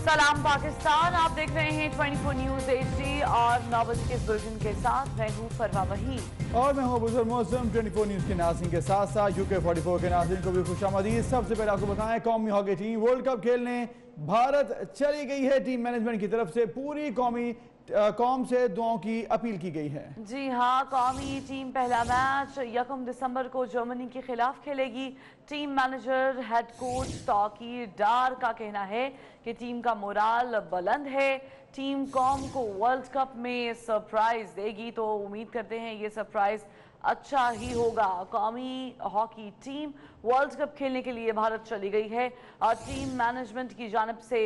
सलाम पाकिस्तान, आप देख रहे हैं 24 न्यूज HD और 9 बजे के इस बुलेटिन के साथ मैं हूं फरवा वहीद और मैं हूं बुजुर्ग मौसम। 24 न्यूज के नाज़रीन के साथ साथ UK 44 के नाज़रीन को भी खुशामदीद। सबसे पहले आपको बताएं, कौमी हॉकी टीम वर्ल्ड कप खेलने भारत चली गई है। टीम मैनेजमेंट की तरफ से पूरी कौम से दुआओं की अपील की गई है। जी हाँ, कौमी टीम पहला मैच 1 दिसंबर को जर्मनी के खिलाफ खेलेगी। Team manager head coach Tauqeer Dar का कहना है कि टीम का मोराल बुलंद है। टीम कौम को वर्ल्ड कप में सरप्राइज देगी, तो उम्मीद करते हैं ये सरप्राइज अच्छा ही होगा। कौमी हॉकी टीम वर्ल्ड कप खेलने के लिए भारत चली गई है और टीम मैनेजमेंट की जानिब से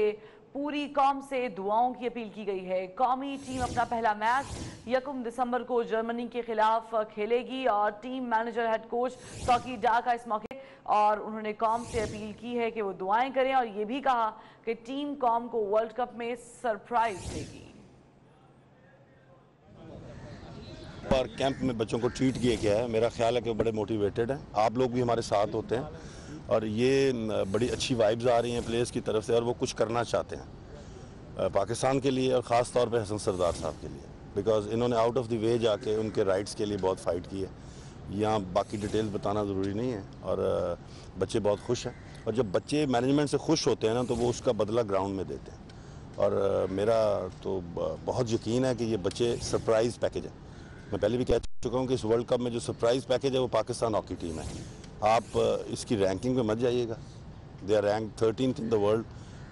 पूरी कौम से दुआओं की अपील की गई है। कौमी टीम अपना पहला मैच 1 दिसंबर को जर्मनी के खिलाफ खेलेगी और team manager head coach Tauqeer Dar का इस मौके और उन्होंने कौम से अपील की है कि वो दुआएं करें और ये भी कहा कि टीम कौम को वर्ल्ड कप में सरप्राइज देगी। और कैंप में बच्चों को ट्रीट किया गया है, मेरा ख्याल है कि वो बड़े मोटिवेटेड हैं। आप लोग भी हमारे साथ होते हैं और ये बड़ी अच्छी वाइब्स आ रही हैं प्लेयर्स की तरफ से और वो कुछ करना चाहते हैं पाकिस्तान के लिए और ख़ास तौर पे हसन सरदार साहब के लिए, बिकॉज इन्होंने आउट ऑफ द वे जाके उनके राइट्स के लिए बहुत फ़ाइट की है। यहाँ बाकी डिटेल्स बताना ज़रूरी नहीं है और बच्चे बहुत खुश हैं और जब बच्चे मैनेजमेंट से खुश होते हैं ना तो वो उसका बदला ग्राउंड में देते हैं और मेरा तो बहुत यकीन है कि ये बच्चे सरप्राइज़ पैकेज है। मैं पहले भी कह चुका हूँ कि इस वर्ल्ड कप में जो सरप्राइज़ पैकेज है वो पाकिस्तान हॉकी टीम है। आप इसकी रैंकिंग पे मत जाइएगा, they are rank 13th in the world,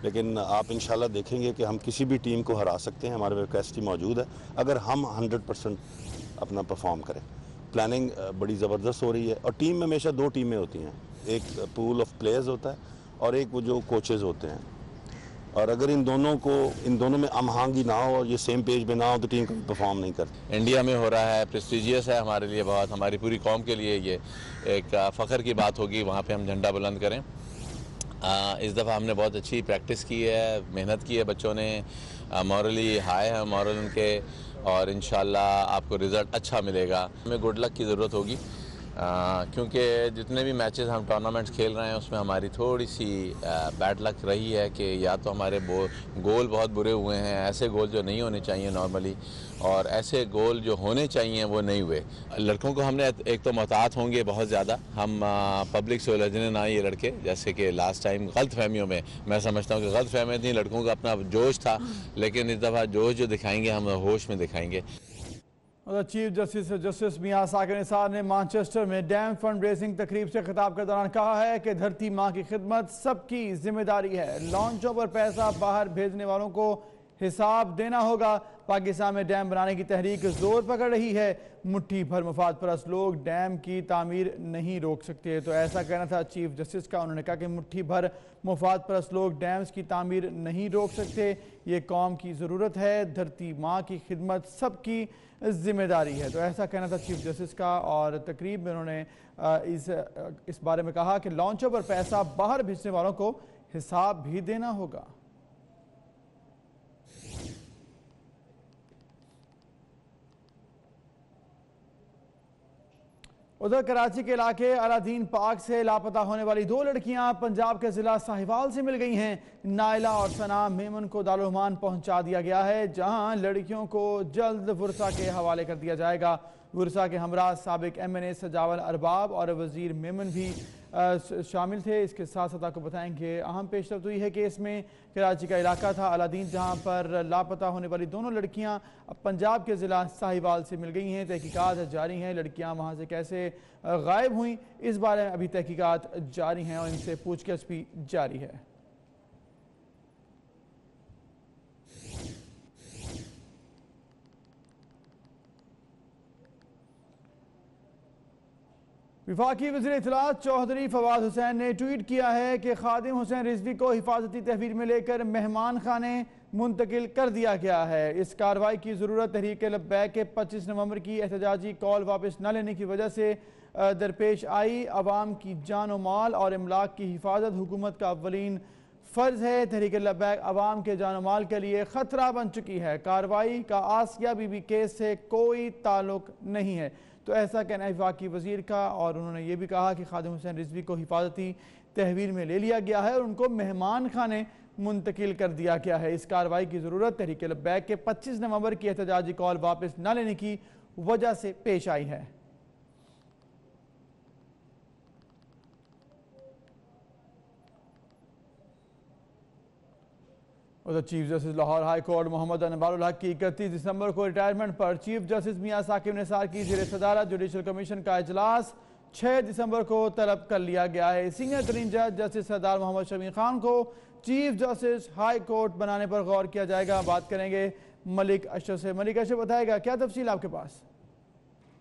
लेकिन आप इंशाल्लाह देखेंगे कि हम किसी भी टीम को हरा सकते हैं। हमारे कैपेसिटी मौजूद है अगर हम 100% अपना परफॉर्म करें। प्लानिंग बड़ी ज़बरदस्त हो रही है और टीम में हमेशा दो टीमें होती हैं, एक पूल ऑफ प्लेयर्स होता है और एक वो जो कोचेज़ होते हैं, और अगर इन दोनों में हमआहंगी ना हो और ये सेम पेज पे ना हो तो टीम कभी परफॉर्म नहीं करती। इंडिया में हो रहा है, प्रेस्टिजियस है हमारे लिए बहुत, हमारी पूरी कौम के लिए ये एक फ़ख्र की बात होगी वहाँ पे हम झंडा बुलंद करें। इस दफ़ा हमने बहुत अच्छी प्रैक्टिस की है, मेहनत की है बच्चों ने, मॉरली हाई है मॉरल उनके और इंशाल्लाह आपको रिज़ल्ट अच्छा मिलेगा। हमें गुड लक की ज़रूरत होगी क्योंकि जितने भी मैचेस हम टूर्नामेंट्स खेल रहे हैं उसमें हमारी थोड़ी सी बैड लक रही है कि या तो हमारे गोल बहुत बुरे हुए हैं, ऐसे गोल जो नहीं होने चाहिए नॉर्मली, और ऐसे गोल जो होने चाहिए वो नहीं हुए। लड़कों को हमने एक तो मोहतात होंगे बहुत ज़्यादा, हम पब्लिक से उलझने ना ये लड़के, जैसे कि लास्ट टाइम गलत फहमियों में मैं समझता हूँ कि गलत फहमियाँ थी, लड़कों का अपना जोश था, लेकिन इस दफ़ा जोश जो दिखाएंगे हम होश में दिखाएंगे। चीफ जस्टिस मियां साकिर निसार ने मैनचेस्टर में डैम फंड रेजिंग तकरीब से खिताब के दौरान कहा है कि धरती माँ की खिदमत सबकी जिम्मेदारी है। लॉन्चों पर पैसा बाहर भेजने वालों को हिसाब देना होगा। पाकिस्तान में डैम बनाने की तहरीक जोर पकड़ रही है। मुट्ठी भर मुफाद परस्त लोग डैम की तामीर नहीं रोक सकते, तो ऐसा कहना था चीफ जस्टिस का। उन्होंने कहा कि मुट्ठी भर मुफाद परस्त लोग डैम्स की तामीर नहीं रोक सकते, ये कौम की ज़रूरत है, धरती माँ की खिदमत सबकी जिम्मेदारी है, तो ऐसा कहना था चीफ जस्टिस का। और तकरीब में उन्होंने इस बारे में कहा कि लॉन्चों पर पैसा बाहर भेजने वालों को हिसाब भी देना होगा। उधर कराची के इलाके अलादीन पार्क से लापता होने वाली 2 लड़कियां पंजाब के जिला साहिवाल से मिल गई हैं। नाइला और सना मेमन को दारुल-उमान पहुंचा दिया गया है, जहां लड़कियों को जल्द वुरसा के हवाले कर दिया जाएगा। वुरसा के हमरा साबिक MNA सजावल अरबाब और वजीर मेमन भी शामिल थे। इसके साथ साथ आपको बताएंगे अहम पेशरफ्त हुई है कि इसमें कराची का इलाका था अलादीन, जहां पर लापता होने वाली दोनों लड़कियां पंजाब के ज़िला साहिवाल से मिल गई हैं। तहकीकात जारी हैं, लड़कियां वहां से कैसे गायब हुई इस बारे में अभी तहकीकात जारी हैं और इनसे पूछताछ भी जारी है। विफाकी वज़ीर इत्तलात चौधरी फवाद हुसैन ने ट्वीट किया है कि खादिम हुसैन रिजवी को हिफाजती तहवील में लेकर मेहमान खाने मुंतकिल कर दिया गया है। इस कार्रवाई की ज़रूरत तहरीक लब्बैक के 25 नवंबर की एहतजाजी कॉल वापस न लेने की वजह से दरपेश आई। अवाम की जान और माल और इमलाक की हिफाजत हुकूमत का अव्वलीन फ़र्ज़ है। तहरीक लब्बैक अवाम के जान और माल के लिए ख़तरा बन चुकी है। कार्रवाई का आसिया बीबी केस से कोई ताल्लुक नहीं है, तो ऐसा कहना है वफाकी वज़ीर का। और उन्होंने ये भी कहा कि खादिम हुसैन रिजवी को हिफाजती तहवील में ले लिया गया है और उनको मेहमान खाने मुंतकिल कर दिया गया है। इस कार्रवाई की ज़रूरत तहरीक लब्बैक के 25 नवंबर की एहतजाजी कॉल वापस न लेने की वजह से पेश आई है। उधर chief justice Lahore high court Mohammad Anwarul Haq की 31 दिसंबर को रिटायरमेंट पर चीफ जस्टिस मियां साकिब निसार की ज़ेर सदारत जुडिशल कमीशन का इजलास 6 दिसंबर को तलब कर लिया गया है। सीनियर तरीन जज जस्टिस सरदार मोहम्मद शमीम खान को चीफ जस्टिस हाई कोर्ट बनाने पर गौर किया जाएगा। बात करेंगे मलिक अशरफ से। मलिक अशरफ बताएगा क्या तफसील आपके पास?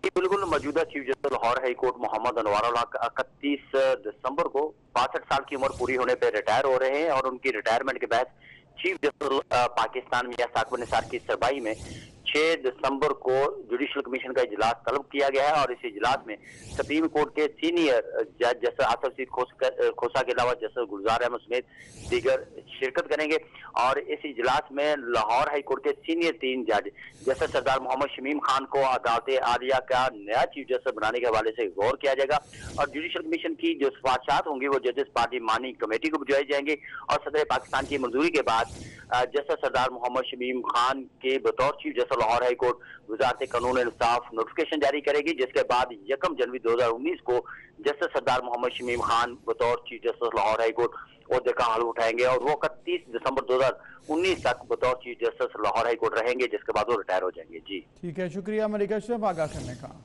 बिल्कुल, मौजूदा chief justice Lahore high court Mohammad Anwarul Haq 31 दिसंबर को 62 साल की उम्र पूरी होने पर रिटायर हो रहे हैं और उनकी रिटायरमेंट के बाद चीफ जस्टिस पाकिस्तान मियां साकिब निसार की सरबराही में 6 दिसंबर को जुडिशल कमीशन का इजलास तलब किया गया है और इस इजलास में सुप्रीम कोर्ट के सीनियर जज जस्टिस आसफ सीद खोसा के अलावा जस्टिस गुलजार अहमद समेत दीगर शिरकत करेंगे और इस इजलास में लाहौर हाई कोर्ट के सीनियर 3 जज जस्टिस सरदार मोहम्मद शमीम खान को अदालत आलिया का नया चीफ जस्टिस बनाने के हवाले से गौर किया जाएगा और जुडिशल कमीशन की जो सिफारिशात होंगी वो जजेस पार्लिमानी कमेटी को भिजवाई जाएंगे और सदर पाकिस्तान की मंजूरी के बाद जस्टिस सरदार मोहम्मद शमीम खान के बतौर chief justice Lahore high court वजारत कानून इंसाफ नोटिफिकेशन जारी करेगी, जिसके बाद 1 जनवरी 2019 को जस्टिस सरदार मोहम्मद शमीम खान बतौर chief justice Lahore high court ओहदे का हल उठाएंगे और वो 31 दिसंबर 2019 तक बतौर chief justice Lahore high court रहेंगे, जिसके बाद वो रिटायर हो जाएंगे। जी ठीक है, शुक्रिया मलिक अशरफ आगाह करने का।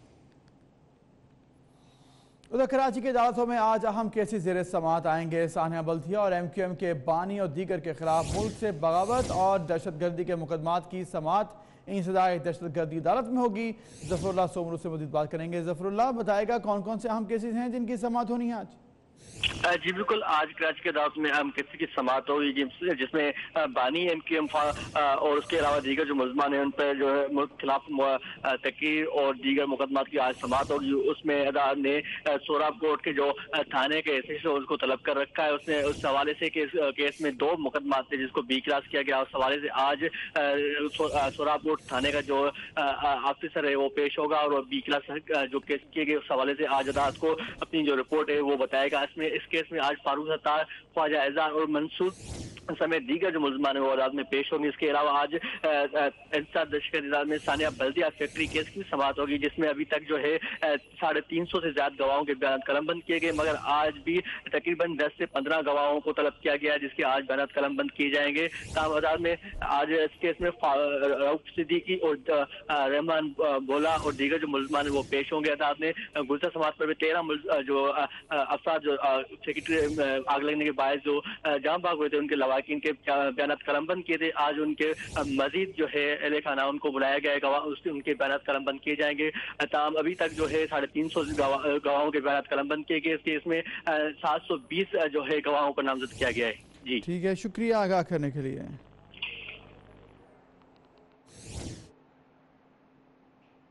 उधर कराची के अदालतों में आज अहम केसेस ज़ेर समाअत आएंगे। सानिया बल्दिया और MQM के बानी और दीगर के खिलाफ मुल्क से बगावत और दहशतगर्दी के मुकदमात की समाअत इंसदाए दहशतगर्दी अदालत में होगी। जफरुल्लाह सोमरू से मज़ीद बात करेंगे। जफरुल्लाह बताएगा कौन कौन से अहम केसेस हैं जिनकी समाअत होनी है आज? जी बिल्कुल, आज कराची की अदालत में अहम केस की समाअत होगी जिसमें बानी MQM और उसके अलावा दीगर जो मुलजमान हैं उन पर जो है खिलाफ तकरीर और दीगर मुकदमात की आज समाअत होगी। उसमें अदालत ने सोराब कोर्ट के जो थाने के एसएच उसको तलब कर रखा है। उसने उस हवाले से केस में 2 मुकदमात थे जिसको बी क्लास किया गया। उस हवाले से आज सोराब कोर्ट थाने का जो ऑफिसर है वो पेश होगा और बी क्लास जो केस किए गए उस हवाले से आज अदालत को अपनी जो रिपोर्ट है वो बताएगा। इस केस में आज फारूक सत्तार, ख्वाजा एजाज और मंसूर समेत दीगर जो मुलजमान है वो अदालत में पेश होंगे। इसके अलावा आज इंसाफ दहशतगर्दी अदालत में सानिया बल्दिया फैक्ट्री केस की समाअत होगी जिसमें अभी तक जो है 350 से ज्यादा गवाहों के बयान कलमबंद किए गए, मगर आज भी तकरीबन 10 से 15 गवाहों को तलब किया गया है जिसके आज बयान कलमबंद किए जाएंगे। ताम अदालत में आज इस केस में रऊफ सिद्दीकी और रहमान बोला और दीगर जो मुलजमान है वो पेश होंगे। अदालत ने गुलशन समाअत पर 13 जो अफसार जो सेक्रेटरी आग लगने के बायस जो जाम बाग हुए थे उनके लवाकिन के बयान कलमबंद किए थे। आज उनके मजीद जो है अहले खाना उनको बुलाया गया है, गवाह उनके बयान कलमबंद किए जाएंगे। ताम अभी तक जो है 350 गवाहों के बयान कलमबंद किए गए। इस केस में 720 जो है गवाहों को नामजद किया गया है। जी ठीक है, शुक्रिया आगाह करने के लिए।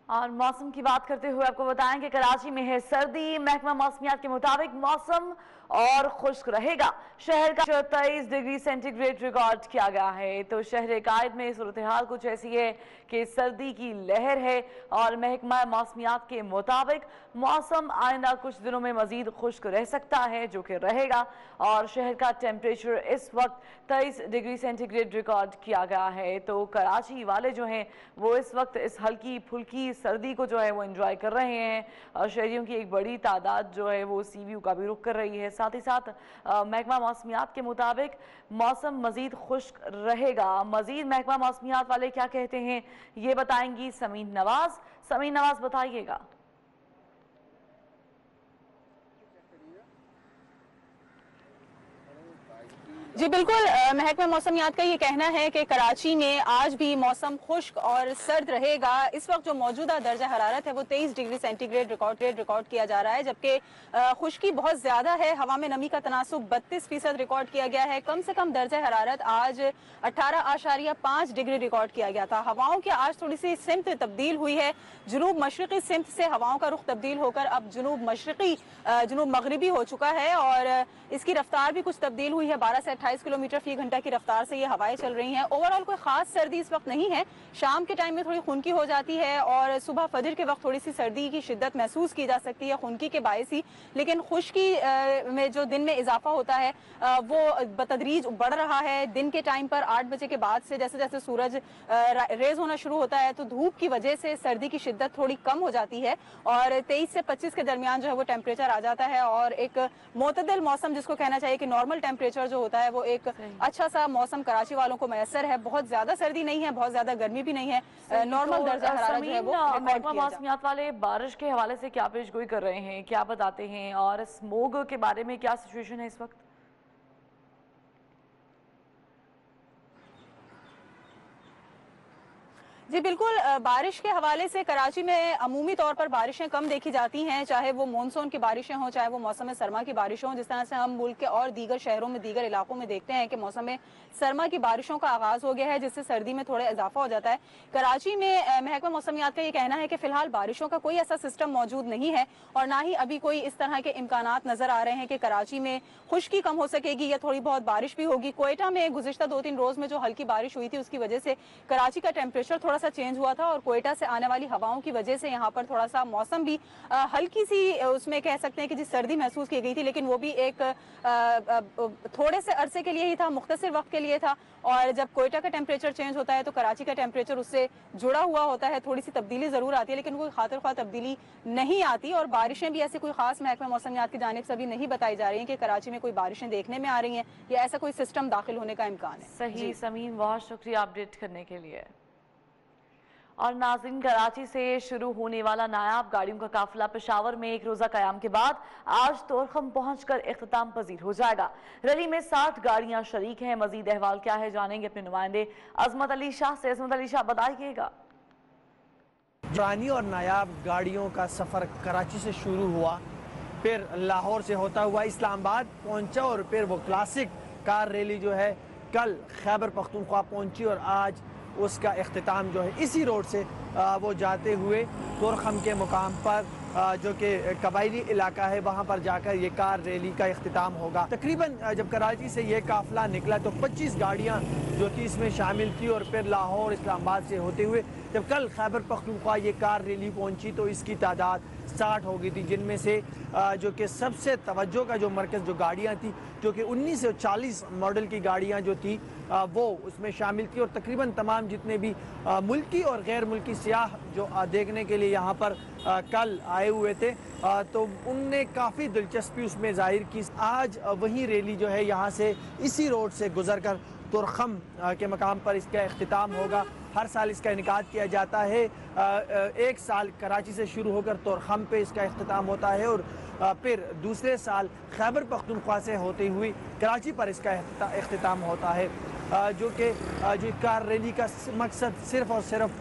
और मौसम की बात करते हुए आपको बताएं कि कराची में है सर्दी। महकमा मौसमियात के मुताबिक मौसम और खुश्क रहेगा। शहर का 23 डिग्री सेंटीग्रेड रिकॉर्ड किया गया है। तो शहर कायद में सूरत हाल कुछ ऐसी है कि सर्दी की लहर है और महकमा मौसमियात के मुताबिक मौसम आइंदा कुछ दिनों में मजीद खुश्क रह सकता है जो कि रहेगा और शहर का टेम्परेचर इस वक्त 23 डिग्री सेंटीग्रेड रिकॉर्ड किया गया है। तो कराची वाले जो हैं वो इस वक्त इस हल्की फुल्की सर्दी को जो है वो एंजॉय कर रहे हैं और शहरियों की एक बड़ी तादाद जो है वो सी व्यू का भी रुख कर रही है। साथ ही साथ महकमा मौसमियात के मुताबिक मौसम मजीद खुश्क रहेगा। मजीद महकमा मौसमियात वाले क्या कहते हैं ये बताएंगी समीन नवाज। समीन नवाज बताइएगा। जी बिल्कुल, महकमा मौसमियात का ये कहना है कि कराची में आज भी मौसम खुश्क और सर्द रहेगा। इस वक्त जो मौजूदा दर्जा हरारत है वो 23 डिग्री सेंटीग्रेड रिकॉर्ड किया जा रहा है, जबकि खुश्की बहुत ज्यादा है। हवा में नमी का तनासुब 32% रिकॉर्ड किया गया है। कम से कम दर्जा हरारत आज 18.5 डिग्री रिकॉर्ड किया गया था। हवाओं की आज थोड़ी सी सिमत तब्दील हुई है। जुनूब मशरकी सिमत से हवाओं का रुख तब्दील होकर अब जुनूब मगरबी हो चुका है और इसकी रफ्तार भी कुछ तब्दील हुई है। 12 से 28 किलोमीटर फी घंटा की रफ्तार से ये हवाएं चल रही हैं। ओवरऑल कोई खास सर्दी इस वक्त नहीं है, शाम के टाइम में थोड़ी खुनकी हो जाती है और सुबह फजर के वक्त थोड़ी सी सर्दी की शिद्दत महसूस की जा सकती है खुनकी के बायस ही, लेकिन खुश्की में जो दिन में इजाफा होता है वो बतदरीज बढ़ रहा है। दिन के टाइम पर 8 बजे के बाद से जैसे जैसे सूरज रेज होना शुरू होता है तो धूप की वजह से सर्दी की शिद्दत थोड़ी कम हो जाती है और 23 से 25 के दरमियान जो है वो टेम्परेचर आ जाता है और एक मोतदल मौसम जिसको कहना चाहिए कि नॉर्मल टेम्परेचर जो होता है वो एक अच्छा सा मौसम कराची वालों को मैसर है। बहुत ज्यादा सर्दी नहीं है, बहुत ज्यादा गर्मी भी नहीं है, नॉर्मल दर्जा हरारत जो है वो महकमा मौसमियात वाले बारिश के हवाले से क्या पेशगोई कर रहे हैं, क्या बताते हैं और स्मोग के बारे में क्या सिचुएशन है इस वक्त? जी बिल्कुल, बारिश के हवाले से कराची में अमूमी तौर पर बारिशें कम देखी जाती हैं, चाहे वो मानसून की बारिशें हों, चाहे वो मौसम सरमा की बारिशें हों। जिस तरह से हम मुल्क के और दीगर शहरों में, दीगर इलाकों में देखते हैं कि मौसम सरमा की बारिशों का आगाज हो गया है, जिससे सर्दी में थोड़ा इजाफा हो जाता है। कराची में महकमा मौसमियात का ये कहना है कि फिलहाल बारिशों का कोई ऐसा सिस्टम मौजूद नहीं है और ना ही अभी कोई इस तरह के इम्कानात नजर आ रहे हैं कि कराची में खुश्की कम हो सकेगी या थोड़ी बहुत बारिश भी होगी। कोयटा में गुज़िश्ता 2-3 रोज में जो हल्की बारिश हुई थी उसकी वजह से कराची का टेम्परेचर थोड़ा सा चेंज हुआ था और कोयटा से आने वाली हवाओं की वजह से यहाँ पर थोड़ा सा मौसम भी हल्की सी उसमें कह सकते हैं कि जिस सर्दी महसूस की गई थी, लेकिन वो भी एक थोड़े से अरसे के लिए ही था, मुख्तसर वक्त के लिए था। और जब कोयटा का टेम्परेचर चेंज होता है तो कराची का टेम्परेचर उससे जुड़ा हुआ होता है, थोड़ी सी तब्दीली जरूर आती है लेकिन कोई खातिर ख्वाह तब्दीली नहीं आती। और बारिशें भी ऐसे कोई खास महकमा मौसमियात की जानिब से अभी नहीं बताई जा रही हैं कि कराची में कोई बारिशें देखने में आ रही हैं या ऐसा कोई सिस्टम दाखिल होने का इम्कान है। सही समीन, बहुत शुक्रिया अपडेट करने के लिए। और नाज़रीन, कराची से शुरू होने वाला नायाब गाड़ियों का काफिला पेशावर में एक रोजा कयाम के बाद आज तोरखम पहुंचकर इख्तिताम पजीर हो जाएगा। रैली में 60 गाड़ियां शरीक हैं। मजीद अहवाल क्या है जानेंगे अपने नुमाइंदे अजमत अली शाह से। अजमत अली शाह, बताइएगा। पुरानी और नायाब गाड़ियों का सफ़र कराची से शुरू हुआ, फिर लाहौर से होता हुआ इस्लामाबाद पहुंचा और फिर वो क्लासिक कार रैली जो है कल खैबर पख्तूनख्वा पहुंची और आज उसका इख्तिताम जो है इसी रोड से वो जाते हुए तोरखम के मुकाम पर जो कि कबायली इलाका है वहाँ पर जाकर ये कार रैली का इख्तिताम होगा। तकरीबन जब कराची से ये काफिला निकला तो 25 गाड़ियाँ जो थी इसमें शामिल थी और फिर लाहौर इस्लामाबाद से होते हुए जब कल खैबर पख्तूनख्वा ये कार रैली पहुँची तो इसकी तादाद 60 हो गई थी, जिनमें से जो कि सबसे तवज्जो का जो मरकज़ जो गाड़ियाँ थी जो कि 1940 मॉडल की गाड़ियाँ जो थी वो उसमें शामिल थी। और तकरीबन तमाम जितने भी मुल्की और गैर मुल्की सियाह जो देखने के लिए यहाँ पर कल आए हुए थे तो उनने काफ़ी दिलचस्पी उसमें जाहिर की। आज वही रैली जो है यहाँ से इसी रोड से गुजर कर तोरखम के मकाम पर इसका इख्तिताम होगा। हर साल इसका इनेकाद किया जाता है। एक साल कराची से शुरू होकर तोरखम पे इसका इख्तिताम होता है और फिर दूसरे साल खैबर पख्तूनख्वा से होते हुए कराची पर इसका इख्तिताम होता है। जो कि जो कार रैली का मकसद सिर्फ़ और सिर्फ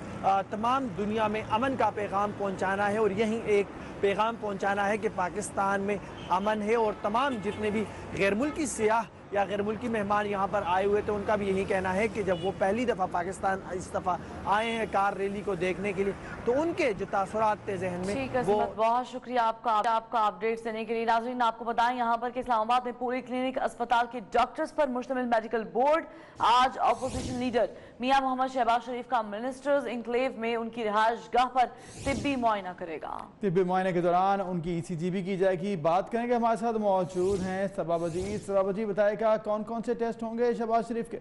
तमाम दुनिया में अमन का पैगाम पहुंचाना है और यही एक पैगाम पहुंचाना है कि पाकिस्तान में अमन है। और तमाम जितने भी गैर मुल्की सियाह या गैर मुल्की मेहमान यहाँ पर आए हुए थे उनका भी यही कहना है कि जब वो पहली दफ़ा पाकिस्तान इस दफ़ा आए हैं कार रैली को देखने के लिए तो उनके जो तासुरात थे जहन में वो। बहुत शुक्रिया आपका अपडेट्स देने के लिए। नाज़रीन, आपको बताएं यहाँ पर कि इस्लामाबाद में पूरे क्लिनिक अस्पताल के डॉक्टर्स पर मुश्तमिल मेडिकल बोर्ड आज अपोजिशन लीडर मियां मोहम्मद शहबाज शरीफ का मिनिस्टर्स इंक्लेव में उनकी रिहाइश गाह पर तिब्बी मुआयना करेगा। तिब्बी मुआयने के दौरान उनकी ECG भी की जाएगी। बात करेंगे, हमारे साथ मौजूद हैं सबा वजी। बताएगा कौन कौन से टेस्ट होंगे शहबाज शरीफ के?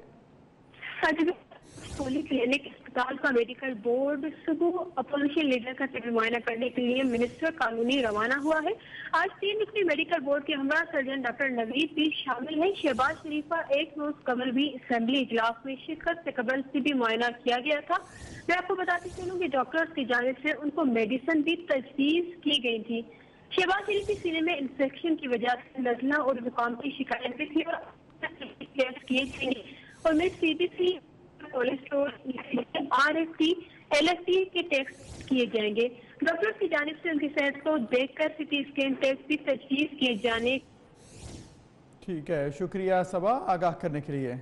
क्लिनिक अस्पताल का मेडिकल बोर्ड सुबह अपोजिशन लीडर का तिब्बी मुआयना करने के लिए मिनिस्टर कानूनी रवाना हुआ है। आज 3 रुकनी मेडिकल बोर्ड के हमरा सर्जन डॉक्टर नवीद भी शामिल है। शहबाज शरीफ का एक रोज कबल भी असेंबली इजलास में शिरकत से कबल तिब्बी मुआयना किया गया था। मैं आपको बताती चलूँ कि डॉक्टर्स की जानिब से उनको मेडिसिन भी तजवीज की गई थी। शहबाज शरीफ के सीने में इंफेक्शन की वजह से नजला और जुकाम की शिकायत भी थी और किए थे और मैं CBC कोलेस्ट्रॉल RFT LFT के टेस्ट किए जाएंगे। डॉक्टर्स की जानिब से उनकी सेहत को देखकर CT स्कैन टेस्ट भी तजवीज़ किए जाने। ठीक है, शुक्रिया सबा आगाह करने के लिए।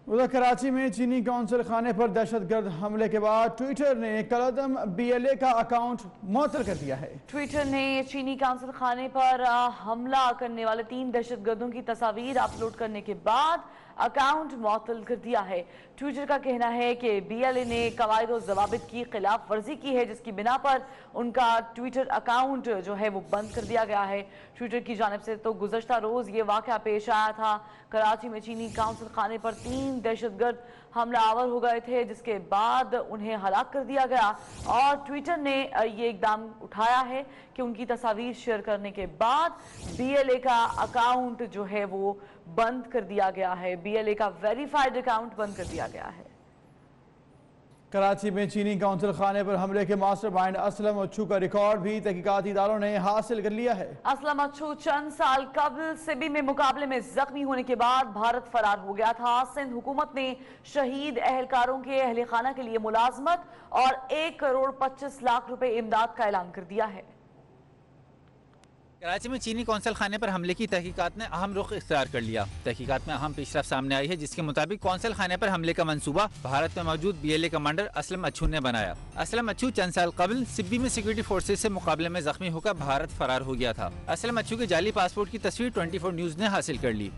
उधर कराची में चीनी कौंसल खाने पर दहशतगर्द हमले के बाद ट्विटर ने कलअदम BLA का अकाउंट मुअत्तल कर दिया है। ट्विटर ने चीनी कौंसल खाने पर हमला करने वाले 3 दहशतगर्दों की तस्वीर अपलोड करने के बाद अकाउंट मुअत्तल कर दिया है। ट्विटर का कहना है कि BLA ने कवायद और ज़वाबित की खिलाफ वर्जी की है, जिसकी बिना पर उनका ट्विटर अकाउंट जो है वो बंद कर दिया गया है। ट्विटर की जानिब से तो गुज़श्ता रोज़ ये वाक़या पेश आया था। कराची में चीनी कौंसल खाने पर 3 दहशतगर्द हमलावर हो गए थे, जिसके बाद उन्हें हलाक कर दिया गया और ट्विटर ने ये इकदाम उठाया है कि उनकी तस्वीर शेयर करने के बाद BLA का अकाउंट जो है वो बंद कर दिया गया है। BLA का वेरीफाइड अकाउंट बंद कर दिया गया है। कराची में चीनी कौंसल खाने पर हमले के मास्टरमाइंड असलम अच्छू का रिकॉर्ड भी तहकीकाती इदारों ने हासिल कर लिया है। असलम अच्छू चंद साल कबल सिबी में मुकाबले में जख्मी होने के बाद भारत फरार हो गया था। सिंध हुकूमत ने शहीद अहलकारों के अहल खाना के लिए मुलाजमत और 1,25 लाख रुपए इमदाद का ऐलान कर दिया है। कराची में चीनी कौंसल खाने पर हमले की तहकीकात ने अहम रुख इख्तियार कर लिया। तहकीकात में अहम पेशरफ सामने आई है, जिसके मुताबिक कौंसल खाने पर हमले का मंसूबा भारत में मौजूद BLA कमांडर असलम अच्छू ने बनाया। असलम अच्छू चंद साल कबल सिब्बी में सिक्योरिटी फोर्सेज से मुकाबले में जख्मी होकर भारत फरार हो गया था। असलम अच्छू के जाली पासपोर्ट की तस्वीर 24 न्यूज ने हासिल कर ली।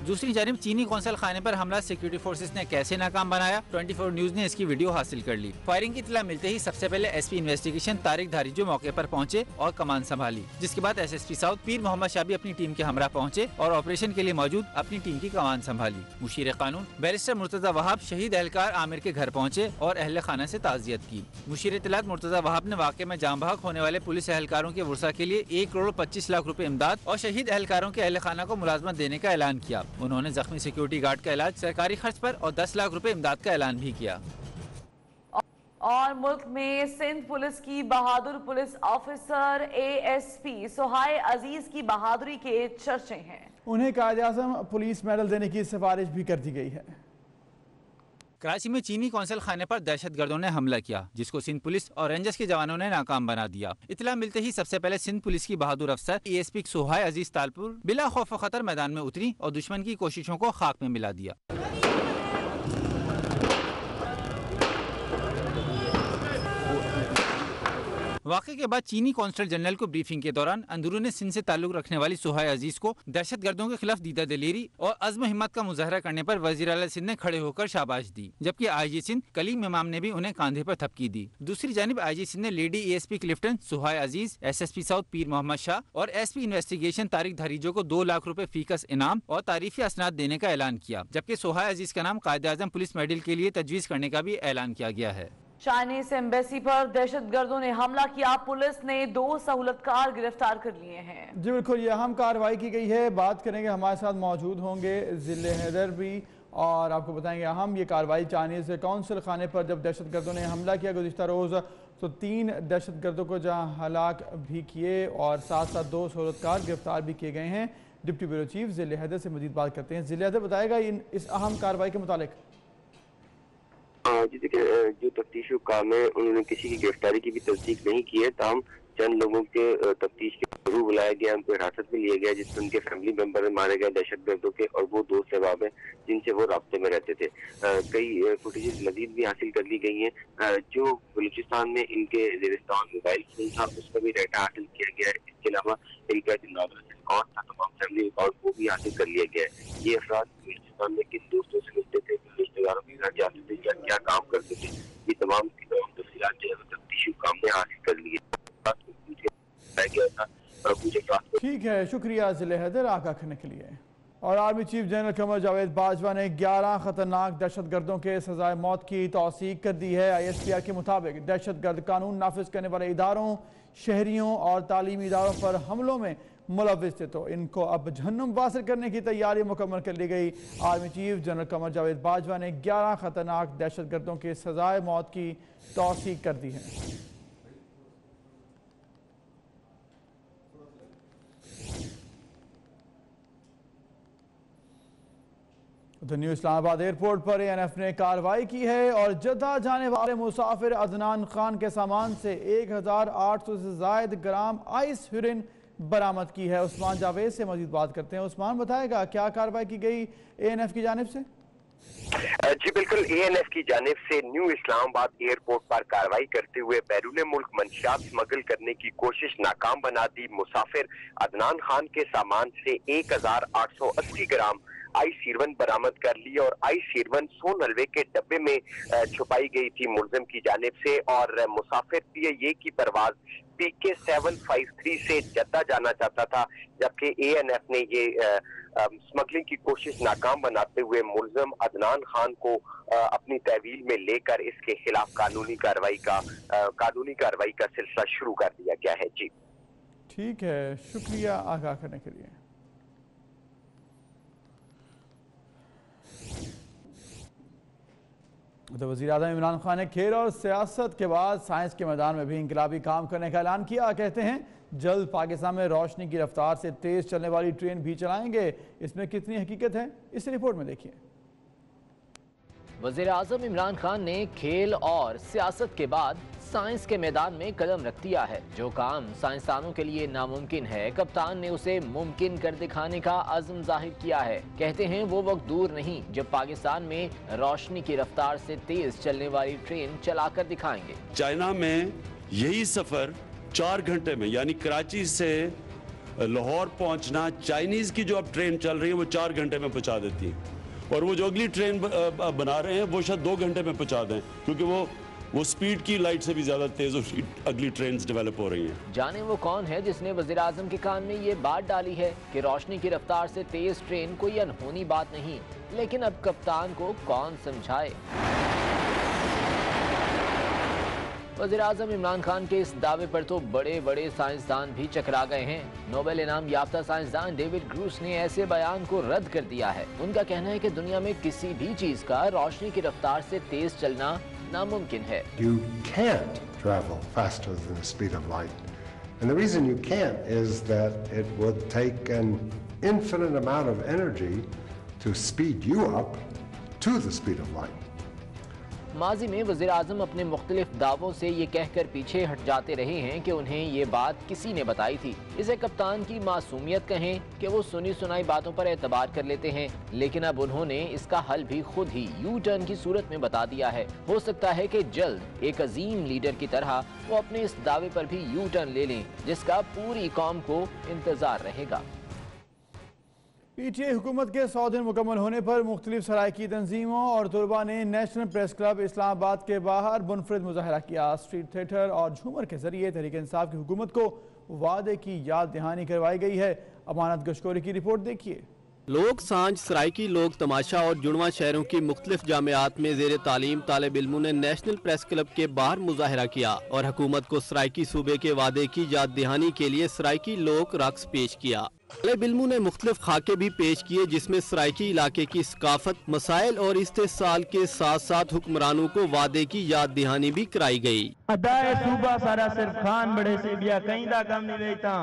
दूसरी जानिब चीनी कौंसल खाने पर हमला सिक्योरिटी फोर्सेस ने कैसे नाकाम बनाया, 24 न्यूज ने इसकी वीडियो हासिल कर ली। फायरिंग की इत्तला मिलते ही सबसे पहले SP इन्वेस्टिगेशन तारिक धारीजो मौके पर पहुंचे और कमान संभाली, जिसके बाद SSP साउथ पीर मोहम्मद शाबी अपनी टीम के हमरा पहुंचे और ऑपरेशन के लिए मौजूद अपनी टीम की कमान संभाली। मुशीर कानून बैरिस्टर मुर्तजा वहाब शहीद एहलकार आमिर के घर पहुंचे और अहल खाना से ताज़ियत की। मुशीर इत्तलात मुर्तजा वहाब ने वाक़े में जाम बहक होने वाले पुलिस एहलकारों के वर्सा के लिए 1,25 लाख रुपए इमदाद और शहीद एहलकारों के अहल खाना को मुलाजमत देने का ऐलान किया। उन्होंने जख्मी सिक्योरिटी गार्ड का इलाज सरकारी खर्च पर और 10 लाख रुपए इमदाद का ऐलान भी किया। और मुल्क में सिंध पुलिस की बहादुर पुलिस ऑफिसर ASP सुहाय अजीज की बहादुरी के चर्चे हैं। उन्हें कायद-ए-आज़म पुलिस मेडल देने की सिफारिश भी कर दी गई है। कराची में चीनी कौंसल खाने पर दहशतगर्दों ने हमला किया, जिसको सिंध पुलिस और रेंजर्स के जवानों ने नाकाम बना दिया। इतला मिलते ही सबसे पहले सिंध पुलिस की बहादुर अफसर ASP सुहाय अजीज तालपुर बिला खौफ खतर मैदान में उतरी और दुश्मन की कोशिशों को खाक में मिला दिया। वाक़े के बाद चीनी कौंसल जनरल को ब्रीफिंग के दौरान अंदरूनी सिंध से ताल्लुक रखने वाली सुहाय अजीज को दहशतगर्दों के खिलाफ दीदा दिलेरी और अज़्म हिम्मत का मुजाहरा करने पर वज़ीर आला सिंध ने खड़े होकर शाबाश दी, जबकि IG सिंध कलीम इमाम ने भी उन्हें कांधे पर थपकी दी। दूसरी जानिब IG सिंध ने लेडी ASP क्लिफ्टन सुहाय अजीज, SSP साउथ पीर मोहम्मद शाह और SP इन्वेस्टिगेशन तारिक धारीजो को 2 लाख रुपए फीकस इनाम और तारीफी असनाद देने का ऐलान किया, जबकि सुहाय अजीज का नाम कायद-ए-आज़म पुलिस मेडल के लिए तजवीज़ करने का भी ऐलान किया गया है। चाइनीज एम्बेसी पर दहशतगर्दों ने हमला किया, पुलिस ने 2 सहूलतकार गिरफ्तार कर लिए हैं। जी बिल्कुल, ये अहम कार्रवाई की गई है। बात करेंगे, हमारे साथ मौजूद होंगे जिले हैदर भी और आपको बताएंगे अहम ये कार्रवाई चाइनीज कौंसल खाने पर जब दहशतगर्दों ने हमला किया गुज़िश्ता रोज़, तो 3 दहशतगर्दों को जहां हलाक भी किए और साथ साथ 2 सहूलतकार गिरफ्तार भी किए गए हैं। डिप्टी ब्यूरो चीफ जिले हैदर से मजीद बात करते हैं। जिले हैदर बताएगा इस अहम कार्रवाई के मुतालिक। जी देखिए, जो तफ्तीशी हुक्काम है उन्होंने किसी की गिरफ्तारी की भी तस्दीक नहीं की है, ताहम चंद लोगों के तफ्तीश के जरूर बुलाया गया, उनको हिरासत में लिया गया, जिसमें उनके फैमिली मेंबर मारे गए दहशतगर्दों के और वो 2 सहबाब हैं जिनसे वो राब्ते में रहते थे। कई फुटेजेस मजीद भी हासिल कर ली गई हैं। जो बलूचिस्तान में इनके ज़ेरिस्तान मोबाइल फोन था उसका भी डाटा हासिल किया गया है। इसके अलावा इनका जो नॉर्मल रिकॉर्ड था, तमाम फैमिली रिकॉर्ड वो भी हासिल कर लिया गया है। ये अफराद बलूचिस्तान में किन दोस्तों से मिलते थे, रिश्तेदारों के घर जाते थे, क्या काम करते थे, ये तमाम तफसीलात जो है तफ्तीशी हुक्काम ने हासिल कर ली है। ठीक है, शुक्रिया जिले हैदर आगाह करने के लिए। और army chief general Qamar Javed Bajwa ने 11 खतरनाक दहशतगर्दों के सजाए मौत की तौसीक कर दी है। ISPR के मुताबिक दहशतगर्द कानून नाफिज करने वाले इदारों, शहरियों और तालीमी इदारों पर हमलों में मुलव्विस थे, तो इनको अब जहन्नुम वासिल करने की तैयारी मुकम्मल कर ली गई। Army chief general Qamar Javed Bajwa ने 11 खतरनाक दहशतगर्दों के सजाए मौत की तौसीक कर दी है। तो न्यू इस्लामाबाद एयरपोर्ट पर ANF ने कार्रवाई की है और जद्दा जाने वाले मुसाफिर अदनान खान के सामान से 1800 से ज़ायद ग्राम आइस हेरोइन बरामद की है। उस्मान जावेद से मजीद बात करते हैं। उस्मान, बताएगा क्या कार्रवाई की गई ANF की जानिब से? जी बिल्कुल, ANF की जानिब से न्यू इस्लामाबाद एयरपोर्ट पर कार्रवाई करते हुए बैरून मुल्क मंशियात स्मगल करने की कोशिश नाकाम बना दी। मुसाफिर अदनान खान के सामान से 1880 ग्राम I-71 बरामद कर ली और I-71 सोन हलवे के डब्बे में छुपाई गई थी मुलजिम की जानिब से। और मुसाफिर PIA की परवाज PK 753 से जद्दा जाना चाहता था, जबकि ANF ने ये स्मगलिंग की कोशिश नाकाम बनाते हुए मुलजिम अदनान खान को अपनी तहवील में लेकर इसके खिलाफ कानूनी कार्रवाई का सिलसिला शुरू कर दिया गया है। जी ठीक है, शुक्रिया आगाह करने के लिए। तो वज़ीर आज़म इमरान खान ने खेल और सियासत के बाद साइंस के मैदान में भी इंकलाबी काम करने का ऐलान किया। कहते हैं जल्द पाकिस्तान में रोशनी की रफ्तार से तेज चलने वाली ट्रेन भी चलाएंगे। इसमें कितनी हकीकत है, इस रिपोर्ट में देखिए। वज़ीर आज़म इमरान खान ने खेल और सियासत के बाद साइंस के मैदान में कदम रख दिया है। जो काम साइंसदानों के लिए नामुमकिन है, कप्तान ने उसे मुमकिन कर दिखाने का अज़्म जाहिर किया है। कहते हैं वो वक्त दूर नहीं जब पाकिस्तान में रोशनी की रफ्तार से तेज चलने वाली ट्रेन चलाकर दिखाएंगे। चाइना में यही सफर 4 घंटे में, यानी कराची से लाहौर पहुंचना, चाइनीज की जो अब ट्रेन चल रही है वो 4 घंटे में पहुंचा देती है, और वो जो अगली ट्रेन बना रहे हैं वो शायद 2 घंटे में पहुंचा दें, क्योंकि वो स्पीड की लाइट से भी ज्यादा तेज अगली ट्रेन डेवलप हो रही हैं। जाने वो कौन है जिसने वज़ीर आज़म के कान में ये बात डाली है कि रोशनी की रफ्तार से तेज ट्रेन कोई अनहोनी बात नहीं, लेकिन अब कप्तान को कौन समझाए। वज़ीर आज़म इमरान खान के इस दावे पर तो बड़े बड़े साइंसदान भी चकरा गए हैं। नोबेल इनाम याफ्ता साइंसदान डेविड ग्रूस ने ऐसे बयान को रद्द कर दिया है। उनका कहना है कि दुनिया में किसी भी चीज का रोशनी की रफ्तार से तेज चलना नामुमकिन है। You can't travel faster than the speed of light. And the reason you can't is that it would take an infinite amount of energy to speed you up to the speed of light. माजी में वज़ीर आज़म अपने मुख्तलिफ दावों से ये कहकर पीछे हट जाते रहे हैं कि उन्हें ये बात किसी ने बताई थी। इसे कप्तान की मासूमियत कहें कि वो सुनी सुनाई बातों पर एतबार कर लेते हैं, लेकिन अब उन्होंने इसका हल भी खुद ही यू टर्न की सूरत में बता दिया है। हो सकता है कि जल्द एक अजीम लीडर की तरह वो अपने इस दावे पर भी यू टर्न ले लें, जिसका पूरी कौम को इंतजार रहेगा। PTA हुकूमत के 100 दिन मुकम्मल होने पर मुख्तलिफ सराइकी तंजीमों और तलबा ने नेशनल प्रेस क्लब इस्लामाबाद के बाहर मुनफरिद मुजाहरा किया। स्ट्रीट थिएटर और झूमर के जरिए तहरीक इंसाफ की हुकूमत को वादे की याद दहानी करवाई गई है। अमानत गशकोरी की रिपोर्ट देखिए। लोग सांझ, सराइकी लोग तमाशा और जुड़वा शहरों की मुख्तलिफ जामियात में जेर तालीम तालिब इल्मों ने नेशनल प्रेस क्लब के बाहर मुजाहरा किया और हुकूमत को सराइकी सूबे के वादे की याद दहानी के लिए सराइकी लोक रक्स पेश किया। तालिब इल्मों ने मुख्तलिफ खाके भी पेश किए, जिसमें सराइकी इलाके की सकाफत, मसाइल और इस्तेसाल के साथ साथ हुक्मरानों को वादे की याद दहानी भी कराई गई। अदाए सूबा सारा सिर्फ खान बड़े से बिया कहीं दा काम नहीं वेता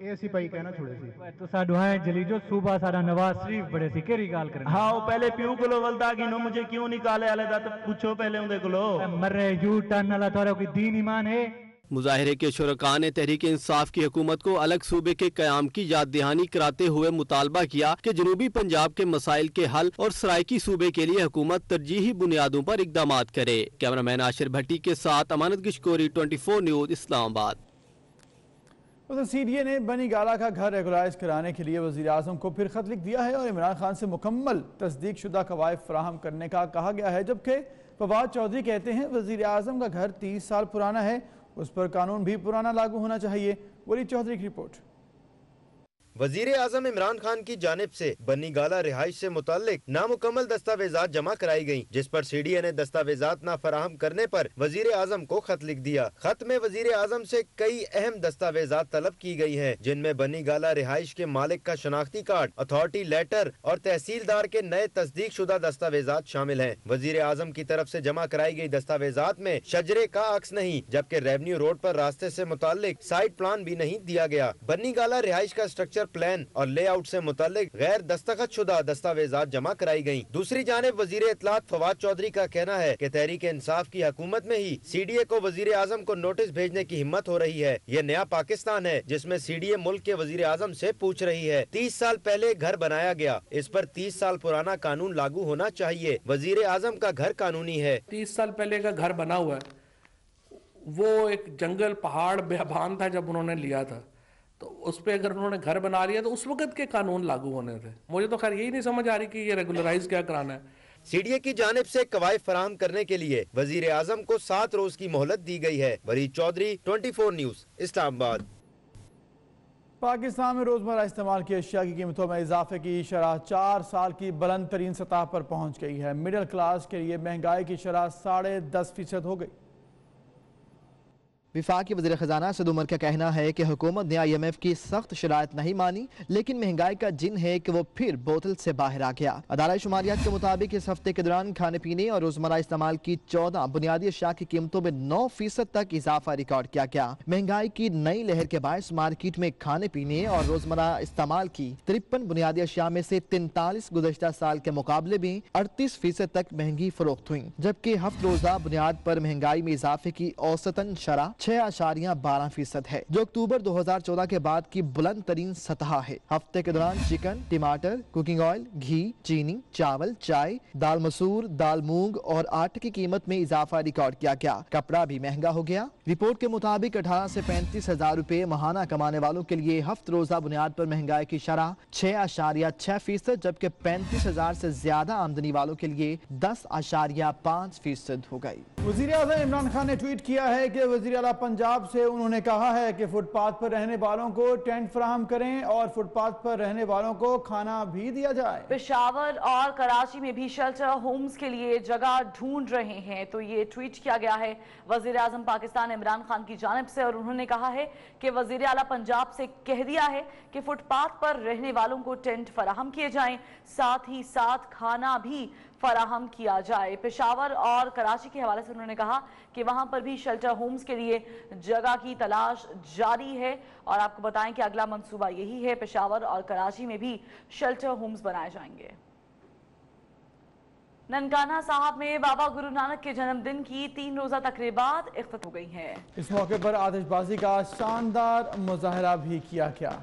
ऐसी पाई कहना छोड़े सी तो साडो है जलीजो सूबा सारा नवाज शरीफ बड़े सी केरी गाल करना। हाँ वो पहले प्यू कोलो वलदा कि नो मुझे क्यों निकाले आले दा तो पूछो पहले उनके कोलो मर्रे यू टर्न वाला तोरा कोई दीन ईमान है। मुजाहिरे के शुरका ने तहरीक इंसाफ की हुकूमत को अलग सूबे के कयाम की याद दहानी कराते हुए मुतालबा किया कि जनूबी पंजाब के मसाइल के हल और सराइकी सूबे के लिए हुकूमत तरजीही बुनियादों पर इकदाम करे। कैमरामैन आशिर भट्टी के साथ अमानत गशकोरी, 24 न्यूज, इस्लामाबाद। उधर CDA ने बनी गाला का घर रेगुलाइज कराने के लिए वज़ीर आज़म को फिर खत लिख दिया है और इमरान खान से मुकम्मल तस्दीक शुदा कवायद फराहम करने का कहा गया है। जबकि फवाद चौधरी कहते हैं वज़ीर आज़म का घर 30 साल पुराना है, उस पर कानून भी पुराना लागू होना चाहिए। वली चौधरी की रिपोर्ट। वजीर आजम इमरान खान की जानिब से बनी गाला रिहाइश से मुताल्लिक नामुकम्मल दस्तावेजात जमा कराई गयी, जिस पर CDA ने दस्तावेजात ना फराहम करने पर वजीर आजम को खत लिख दिया। खत में वजीर आजम से कई अहम दस्तावेजात तलब की गई हैं, जिनमें बनी गाला रिहाइश के मालिक का शनाख्ती कार्ड, अथॉरिटी लेटर और तहसीलदार के नए तस्दीक शुदा दस्तावेजात शामिल हैं। वजीर आजम की तरफ से जमा कराई गई दस्तावेजात में शजरे का अक्स नहीं, जबकि रेवेन्यू रोड पर रास्ते से मुताल्लिक साइट प्लान भी नहीं दिया गया। बनी गाला रिहाइश का स्ट्रक्चर प्लान और लेआउट से मुतालिक गैर दस्तखत शुदा दस्तावेजात जमा कराई गयी। दूसरी जानिब वजीर इत्तलात फवाद चौधरी का कहना है कि तहरीक इंसाफ की हुकूमत में ही CDA को वजीर आजम को नोटिस भेजने की हिम्मत हो रही है। ये नया पाकिस्तान है जिसमें CDA मुल्क के वजीर आजम से पूछ रही है। 30 साल पहले घर बनाया गया, इस पर 30 साल पुराना कानून लागू होना चाहिए। वजीर आजम का घर कानूनी है। 30 साल पहले का घर बना हुआ है, वो एक जंगल पहाड़ बेबान था जब उन्होंने लिया था, तो उस पर अगर उन्होंने घर बना लिया तो उस वक्त के कानून लागू होने थे। मुझे तो खैर यही नहीं समझ आ रही कि ये रेगुलराइज क्या कराना है। CDA की जानिब से कवायद फराहम करने के लिए वजीर आजम को 7 रोज की मोहलत दी गई है। वरीद चौधरी, 24 न्यूज, इस्लामाबाद। पाकिस्तान में रोजमर्रा इस्तेमाल की अशिया की कीमतों में इजाफे की शरह 4 साल की बुलंद तरीन सतह पर पहुंच गई है। मिडिल क्लास के लिए महंगाई की शरह 10.5% हो गई। विफाकी वज़ीर ख़जाना सद उमर का कहना है कि हुकूमत ने IMF की सख्त शराइत नहीं मानी, लेकिन महंगाई का जिन है कि वो फिर बोतल से बाहर आ गया। अदारा शुमारियात के मुताबिक इस हफ्ते के दौरान खाने पीने और रोजमर्रा इस्तेमाल की 14 बुनियादी अशिया की कीमतों में 9% तक इजाफा रिकॉर्ड किया गया। महंगाई की नई लहर के बायस मार्केट में खाने पीने और रोजमर्रा इस्तेमाल की 53 बुनियादी अशिया में से 43 गुज़श्ता साल के मुकाबले में 38% तक महंगी फरोख्त हुई, जबकि हफ्त रोजा बुनियाद पर महंगाई में इजाफे की औसतन शरह 6.12% है, जो अक्टूबर 2014 के बाद की बुलंद तरीन सतह है। हफ्ते के दौरान चिकन, टमाटर, कुकिंग ऑयल, घी, चीनी, चावल, चाय, दाल मसूर, दाल मूंग और आटे की कीमत में इजाफा रिकॉर्ड किया गया। कपड़ा भी महंगा हो गया। रिपोर्ट के मुताबिक 18 से 35 हजार रुपए माहाना कमाने वालों के लिए हफ्त रोजा बुनियाद पर महंगाई की शरह 6.6%, जबकि 35 हजार से ज्यादा आमदनी वालों के लिए 10.5% हो गई। वज़ीर आज़म इमरान खान ने ट्वीट किया है कि वज़ीर आला पंजाब से उन्होंने कहा है कि फुटपाथ पर रहने वालों को टेंट फराहम करें और फुटपाथ पर रहने वालों को खाना भी दिया जाए। पेशावर और कराची में भी शेल्टर होम्स के लिए जगह ढूंढ रहे हैं, तो ये ट्वीट किया गया है वज़ीर आज़म पाकिस्तान इमरान खान की जानिब से, और उन्होंने कहा है कि वज़ीर आला पंजाब से कह दिया है कि फुटपाथ पर रहने वालों को टेंट फराहम किए जाएं, साथ ही साथ खाना भी फराहम किया जाए। पेशावर और कराची के हवाले से उन्होंने कहा कि वहां पर भी शेल्टर होम्स के लिए जगह की तलाश जारी है, और आपको बताएं कि अगला मंसूबा यही है, पेशावर और कराची में भी शेल्टर होम्स बनाए जाएंगे। ननकाना साहब में बाबा गुरु नानक के जन्मदिन की 3 रोजा तकरीबात इख्तिताम हो गई हैं। इस मौके पर आतिशबाजी का शानदार मुजाहरा भी किया गया।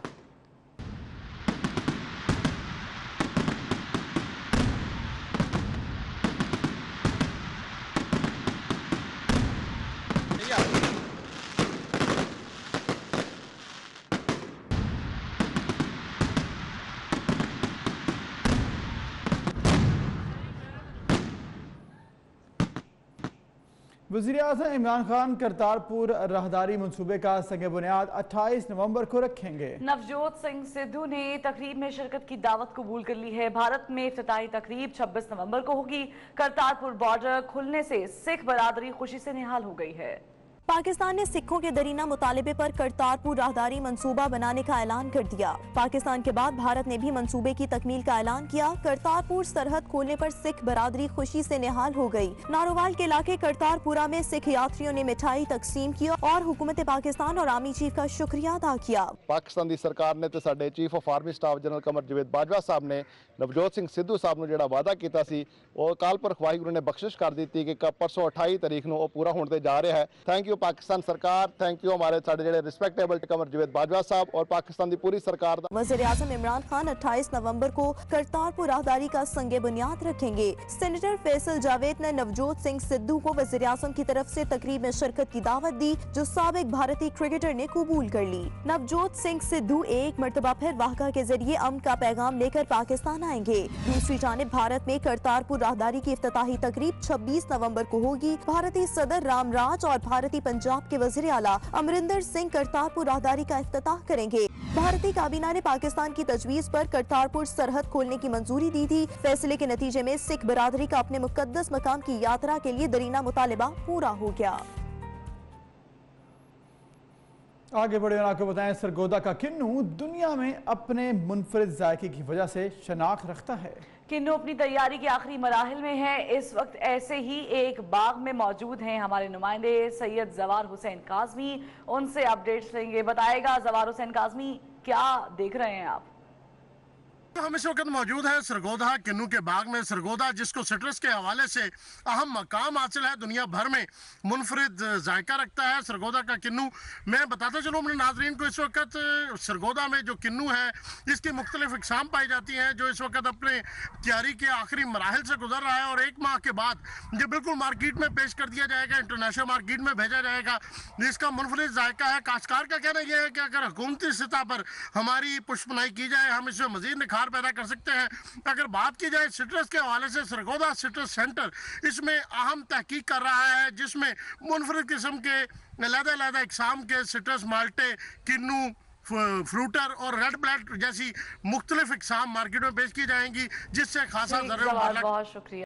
वज़ीर आज़म इमरान खान करतारपुर राहदारी मंसूबे का संग बुनियाद 28 नवंबर को रखेंगे। नवजोत सिंह सिद्धू ने तकरीब में शिरकत की दावत कबूल कर ली है। भारत में इफ्तिताही तकरीब 26 नवंबर को होगी। करतारपुर बॉर्डर खुलने से सिख बरादरी खुशी से निहाल हो गई है। पाकिस्तान ने सिखों के दरीना मुतालिबे पर करतारपुर राहदारी मंसूबा बनाने का ऐलान कर दिया। पाकिस्तान के बाद भारत ने भी मंसूबे की तकमील का ऐलान किया। करतारपुर सरहद खोलने पर सिख बरादरी खुशी से निहाल हो गई। नारोवाल के इलाके करतारपुरा में सिख यात्रियों ने मिठाई तकसीम की और हुकूमत पाकिस्तान और आर्मी चीफ का शुक्रिया अदा किया। पाकिस्तान की सरकार ने तो साडे chief of army staff general Qamar Javed Bajwa साहब ने नवजोत सिंह सिद्धू साहब ने जिहड़ा वादा किया सी वो काल पुरख वाहिगुरू ने बख्शिश कर दी कि परसों 28 तारीख को पूरा होने जा रहा है। थैंक यू पाकिस्तान सरकार, थैंक यू हमारे साडे रिस्पेक्टेबल कमर जवेद बाजवा साहब और पाकिस्तान की पूरी सरकार। वज़ीर आज़म इमरान खान 28 नवंबर को करतारपुर राहदारी का संगे बुनियाद रखेंगे। सेनेटर फैसल जावेद ने नवजोत सिंह सिद्धू को वज़ीर आज़म की तरफ से तकरीब में शिरकत की दावत दी, जो साबिक भारतीय क्रिकेटर ने कबूल कर ली। नवजोत सिंह सिद्धू एक मरतबा फिर वाहगा के जरिए अमन का पैगाम लेकर पाकिस्तान आएंगे। दूसरी जानिब भारत में करतारपुर राहदारी की इफ्तिताही तकरीब 26 नवंबर को होगी। भारतीय सदर रामराज और भारतीय पंजाब के वज़ीर आला अमरिंदर सिंह करतारपुर राहदारी का इफ्तिताह करेंगे। भारतीय काबीना ने पाकिस्तान की तजवीज पर करतारपुर सरहद खोलने की मंजूरी दी थी। फैसले के नतीजे में सिख बरादरी का अपने मुकद्दस मकाम की यात्रा के लिए दरीना मुतालिबा पूरा हो गया। आगे बढ़े और आपको बताएं, सरगोदा का किन्नू दुनिया में अपने मुनफरिद जायके की वजह से शनाख्त रखता है। किन्नू अपनी तैयारी के आखिरी मराहिल में है। इस वक्त ऐसे ही एक बाग में मौजूद हैं हमारे नुमाइंदे सैयद जवार हुसैन काज़मी। उनसे अपडेट्स लेंगे। बताएगा जवार हुसैन काज़मी, क्या देख रहे हैं आप? तो हम इस वक्त मौजूद है सरगोधा किन्नू के बाग में। सरगोधा जिसको सिट्रस के हवाले से अहम मकाम हासिल है, दुनिया भर में मुनफरिद जायका रखता है सरगोधा का किन्नू। मैं बताता चलूँ अपने नाजरीन को, इस वक्त सरगोधा में जो किन्नू है इसकी मुख्तलिफ इकसाम पाई जाती हैं, जो इस वक्त अपने तैयारी के आखिरी मराहल से गुजर रहा है और 1 माह के बाद ये बिल्कुल मार्केट में पेश कर दिया जाएगा, इंटरनेशनल मार्केट में भेजा जाएगा। इसका मुनफरिद जायका है। काश्तकार का कहना यह है कि अगर हुकूमती सतह पर हमारी पुष्पनाई की जाए हम इसमें मजीद निखार पैदा कर सकते हैं। अगर बात की जाए सिट्रस के हवाले से, सरगोधा सिट्रस सेंटर इसमें अहम तहकीक कर रहा है, जिसमें मुनफरिद किस्म के अलग-अलग इकसाम के सिट्रस, माल्टे, किन्नू, फ्रूटर और रेड ब्लड जैसी मुख्तलिफ इकसाम मार्केट में पेश की जाएंगी, जिससे खासा बहुत शुक्रिया।